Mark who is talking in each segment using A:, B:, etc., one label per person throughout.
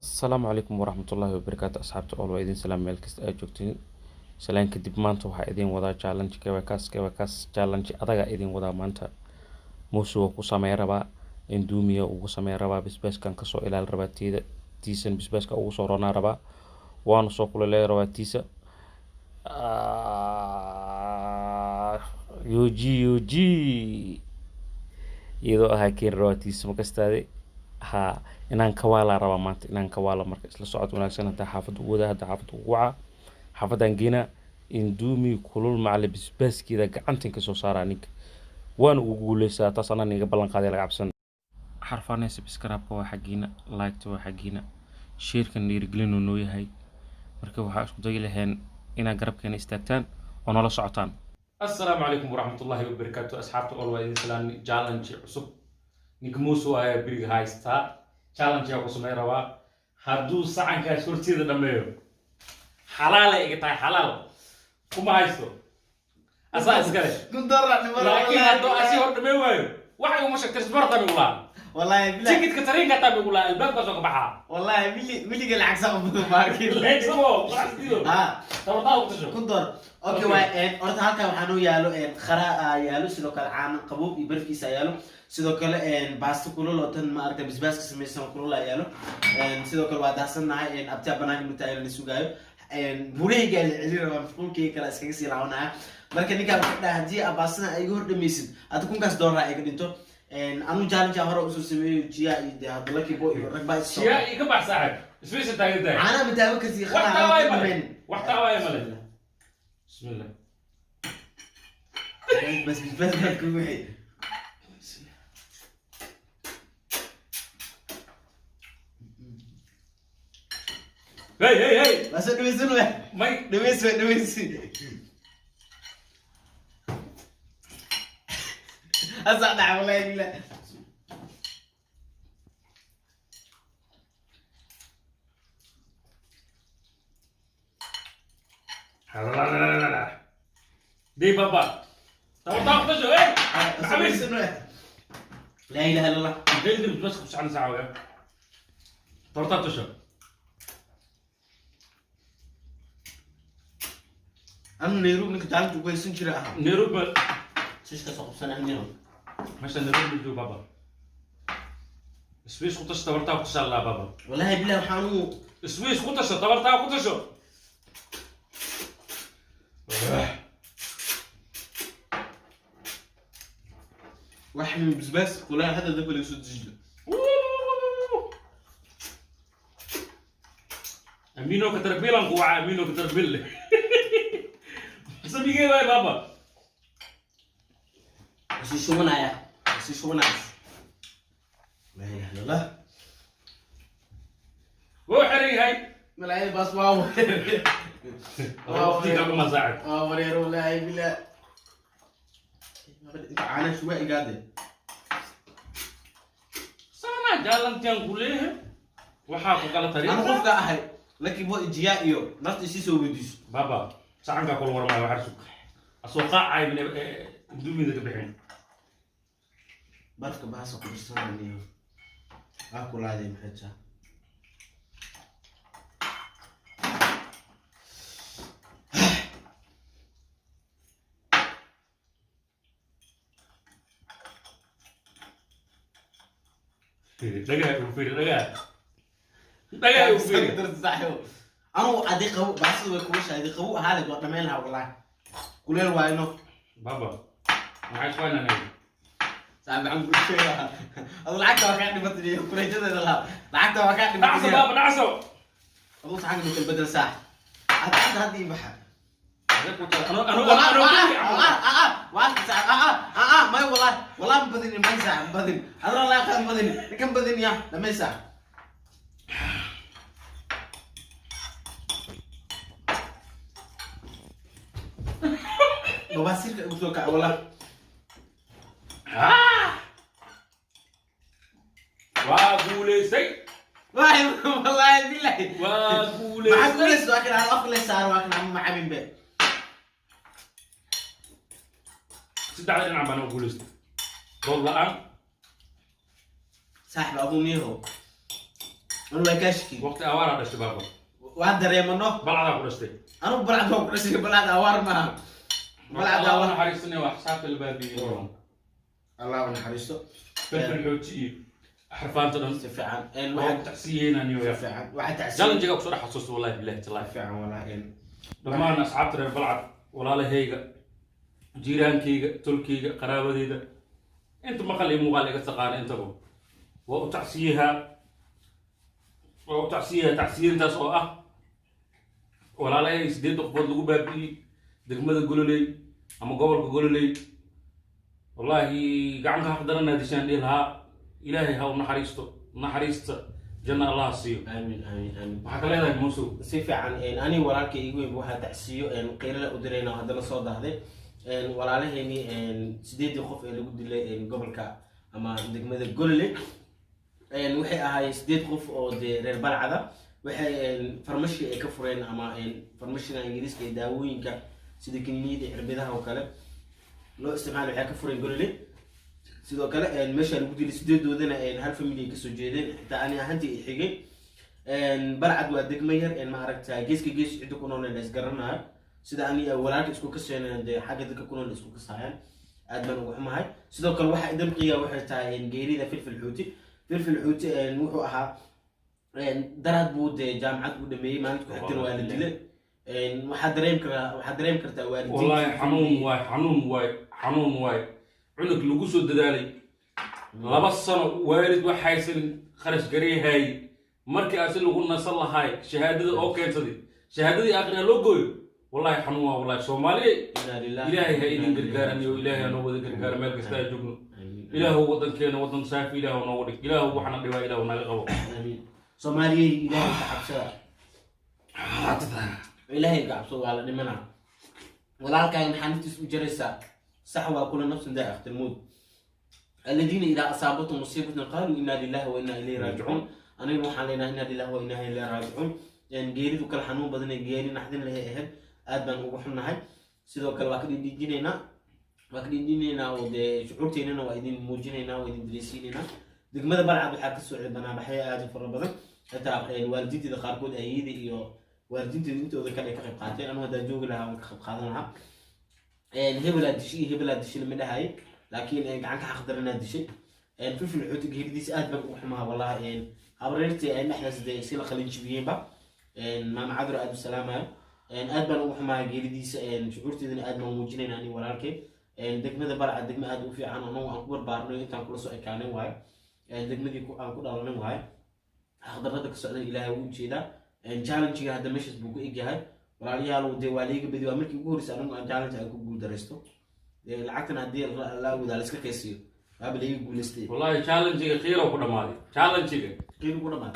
A: السلام عليكم ورحمة الله وبركاته أصحابتي أول وإذن سلام ميل كست أجوكتين سلام كدب مانتا waxaa idin wadaa challenge kebakaas challenge adaga idin wadaa maanta muushu wuu ku sameyn rabaa induumiya ugu sameyn rabaa bisbaaskan kasoo ilaali rabaa tiisan bisbaaska ugu soo ronaa rabaa waana soo kulaleey rabaa tiisa yoji iyadoo ahaa keeni rabaa tiisa makastaade ها inaan kawaala rabaa maanta inaan kawaala marka isla socod wanaagsan hadda xaafadda u wada hadda xaafadda ugu waca xaafadan geena induumi kulul macal bisbaaskeeda gacantan ka soo saaraa ninka waan ugu guuleysaa taas anaan iga ballan qaaday laga cabsan xarfaanay subscribe-ka waa xagiina like-ta waa xagiina share-kan dhiirigelin uu noo yahay marka waxaa isku dayi lahayn inaad garabkeena istaagtaan oo nala socotaan assalaamu calaykum waraxmatullaahi wabarakaatu asxaabta all waa idin salaan challenge cusub ninka muusuu ayaa biriga haystaa challenge yaa ku samey rabaa hadduu sacankaas horteeda dhammeeyo xalaalay iga tahay xalaal kuma haysto asaa iskale laakiin hadduu asi hor dhamey waayo waxay uma sheegtay isbarta bigulaa
B: والله بلا
A: tikidka tariinka taa bigulaa albaabka soo ka baxaa
B: والله ملي قال عكس ابو ماركت
A: leexsamo qaraxdiido
B: ها
A: tabartaa u tasho
B: كندر اوكي واي horta halka waxaan u yaalo khara yaalo sidoo kale caan qabow iyo barkiisa yaalo sidoo kale baasto kulul oo tan ma aragtay bisbaaska sameeysan kulul yaalo sidoo kale waa daasanahay abtaa banaan inuu taayay la sugaayo bureyga la celin raba mafquulkii kala iskaga sii laawanaya marka ninka waxaa hadii abaasna ay hor dhameysid aad kunkaas dooraa ay dhinto anu challenge hore u soo sameeyo jiya iyo hadla kibo iyo ragba isoo
A: jiya iga bax saaxib isbiisa taagay
B: ana mataaba kasi
A: waxta waay male bismillah
B: بس كل واحد
A: هي
B: بس نمسون واحد
A: ماي
B: نمس أصعد والله لا
A: لا دي بابا طب تجو ايه حبيبي
B: لا اله الا الله
A: جلد بس خش عن ساعه ويا طرطات تشو
B: أنا نيرو منك تعال تقول سنشرة
A: نيروب
B: شيش كسر سنة نيرو
A: ماشي نيروب بيجو بابا سويس خطش تبرتا خطش الله بابا
B: والله بالله حانو
A: سويس خطش تبرتا خطش
B: واحد من بس ولا هذا ذبل يسود جدا
A: امينو كتربيلا قوع امينو كتربيلا سبيجي باي بابا
B: بس شو منايا بس شو منايا لا اله الا الله
A: وحري هاي
B: ملاي بس واو
A: وقتي قبل ما زعل
B: وريرو والله بالله انا شوي قاعد
A: سانا جالن تيان كله وحاكو قال طريق
B: انا قلت اهل لكن بو اجيائيو نفس الشيء سوي بديش
A: بابا ساعه كل ورا ما وحرسك اسوقع عاي من دومي ذاك بحين
B: بركة باسو كرساني اكل هذه محتاجة
A: دقا وفير دقا وفير
B: انا ادي قو باسو وكوش ادي قو هذا وقت ما لها والله كل الواينو
A: بابا ما عايش وانا نايم
B: صعب عم بقول شيء الله العكا وكاني بطري كل جد لا العكا وكاني
A: نعسو بابا نعسو
B: الله صحك مثل بدل ساعة حتى هذه بحر ما والله بدني ما يساع بدني هذا الله كان بدني كم بدني يا لما يساع ببصير بسوق والله
A: واقول سي
B: والله بالله
A: واقول
B: ما اقول لك لكن على الاخر صار واكن عم معبين به
A: سيد على انا عم اقول والله
B: ساحب ابو ميرو anu waa kaashki
A: waqti awaara dhashay baaba
B: waan dareemano
A: balcada ku dhashtay
B: anu balcad waa ku dhashay balcad awaar ma balcad awaar
A: xariisnay wax saaf albaabiyo
B: allah naxariisto
A: filfil xooji xarfaanta dhan
B: si fiican
A: waxaan tacsiyeenaa niyo ya
B: fiican waxa tacsiin
A: jalanjiga ku soo xasuusto wallahi billahi taala
B: fiican wallahi
A: dhammaan asxaabta reer balcad walaalahayga jiiraankayga tolkayga qaraabadeyda inta maqal iyo muuqaal iga taqaana intaba waa u tacsiyaha tacsiyiintaas oo ah walaalahay 8 qofood lagu baabi'iyey degmada gololey ama gobolka gololey wallahi gacanka xaqdarana dishaan dhihi lahaa ilaahay ha u naxariista janna allah siiyo
B: aamin aamin aamin
A: waxaa ka leedahay muusow
B: si fiican ani walaalkay igu weyn waxaa tacsiyo qiirala u dirayna haddana soo dahday walaalahayni 8 qof ee lagu dilay gobolka ama degmada gololey waxay ahaayeen 8 qof oo reer balcada waxay farmashi ay ka fureen ama farmashiga ingiriiska ee daawooyinka sida kiniiniyada cirbidaha oo kale loo isticmaalo waxay ka fureen gololey sidoo kale meesha lagu dilay 8doodana hal family ka soo jeedeen xitaa ani ahaantii ay xigay balcad waa degmo yar ma aragtaa geeska gees cid ku nool ee isgaranayo sida ani walaalka isku ka seenay xagga dadka ku nool isku ka saayaan aad baan ugu xumahay sidoo kale waxa idin qiya waxay tahay geerida filfil xuuti wuxuu ahaa daraad buu jaamacad u dhameeyay maalinta ku xigtana waa la dilay waxaa dareem kartaa waalidiin
A: wallahi xanuun waay cunug lagu soo dadaalay 2 sano waalid waxaysan kharash gareehay markii aasi lagu nasan lahay shahaadada oo keentay shahaadadii aakhirka loo gooyo wallahi xanuun waa wallahi Soomaaliya ilaahay ha idin gargaaraniyo ilaahay ha noo wada gargaar meel kasta ay joogno ilaahu wadankeena wadan saafi ilaahu noo wada ilaahu waxana dhibaa ilaahu naga qabo
B: Soomaaliya ilaahay ka cabsada ilaahay ka cabsado waa la dhimanaa walaalkaaga maxaa naftiis u jaraysaa صح وكل نفس ذائقة الموت الذين إذا أصابتهم مصيبة قالوا إنا لله وإنا إليه راجعون أنا نروح علينا إنا لله وإنا إليه راجعون يعني جيري وكل حنون بدنا جيري نحدين له إهل أدبن وحنا هاي سيدو كل واحد يديننا ودي شعورتنا وإدين موجيننا وإدين دريسيننا دك ماذا بلعب الحق السعودي بنا بحياة آدم فرا بدن حتى والدتي إذا خارجود أيدي إيو والدتي أنت وذا كان يكخب قاتل أنا هذا جوج لها وكخب قاتلها هبلاد الشيء من هاي لكن عنك حقدرنا الشيء في الحوت جهديس أدبر وحماها والله أبررتي إحنا زي سيلا خلينا شبيين با ما معذر أدب السلامة أدبر وحماها جهديس شعورتي إن أدب موجودين يعني ولكن دك ماذا برع دك ما أدب في عنه نوع أكبر بارنو أنت كل سؤال كانه واي دك ماذا يكون أكبر على واي حقدرتك السؤال إلهي وجه ده challenge هذا مش بقول إيه هاي walaalyaal uu deewaaliga badiyo markii ugu horeysay anigu aan challenge ay ku guul dareysto lacagtana hadii la wada la iska kaysiyo waaba laga guuleystay
A: wallahi challenge-ga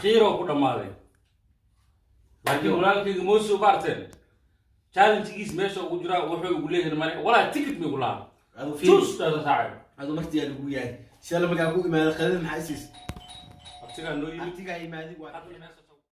A: qiiro ku dhamaaday laakiin walaalkayga moosu baarteen challenge-giis meesha ugu jira wuxuu ugu leeyahay mari wallahi ticket mi gulaa tustada saacay
B: adu martii aan ugu yahay shalay markaa ku imaado qadada maxaa isiis
A: waqtiga noo yimid
B: waqtiga imaadi waa